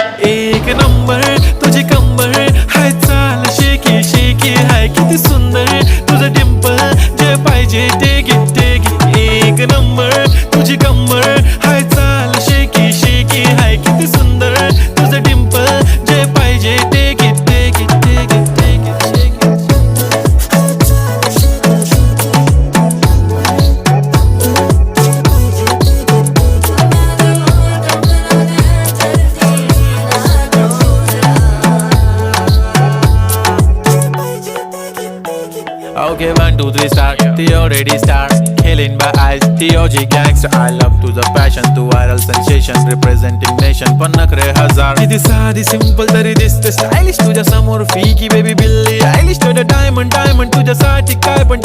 एक नंबर तुझी कंबर हाय, चाल शेकी शेकी हाय, किती सुंदर तुझं डिंपल, जे पाहिजे ते घे. एक नंबर तुझी कंबर हाय, चाल शेकी शेकी हाय, किती सुंदर तुझं डिंपल, जे पाहिजे ते घे. Okay, 1, 2, 3 start. The already start. Killing by eyes. The OG gangster. I love to the passion, to viral sensation, representing nation. पण नखरे हजार. किती साधी simple तरी दिसते stylish तुझ्या समोर. फिकी baby बिल्ली आयलिश. तुझं diamond तुझ्यासाठी काय पण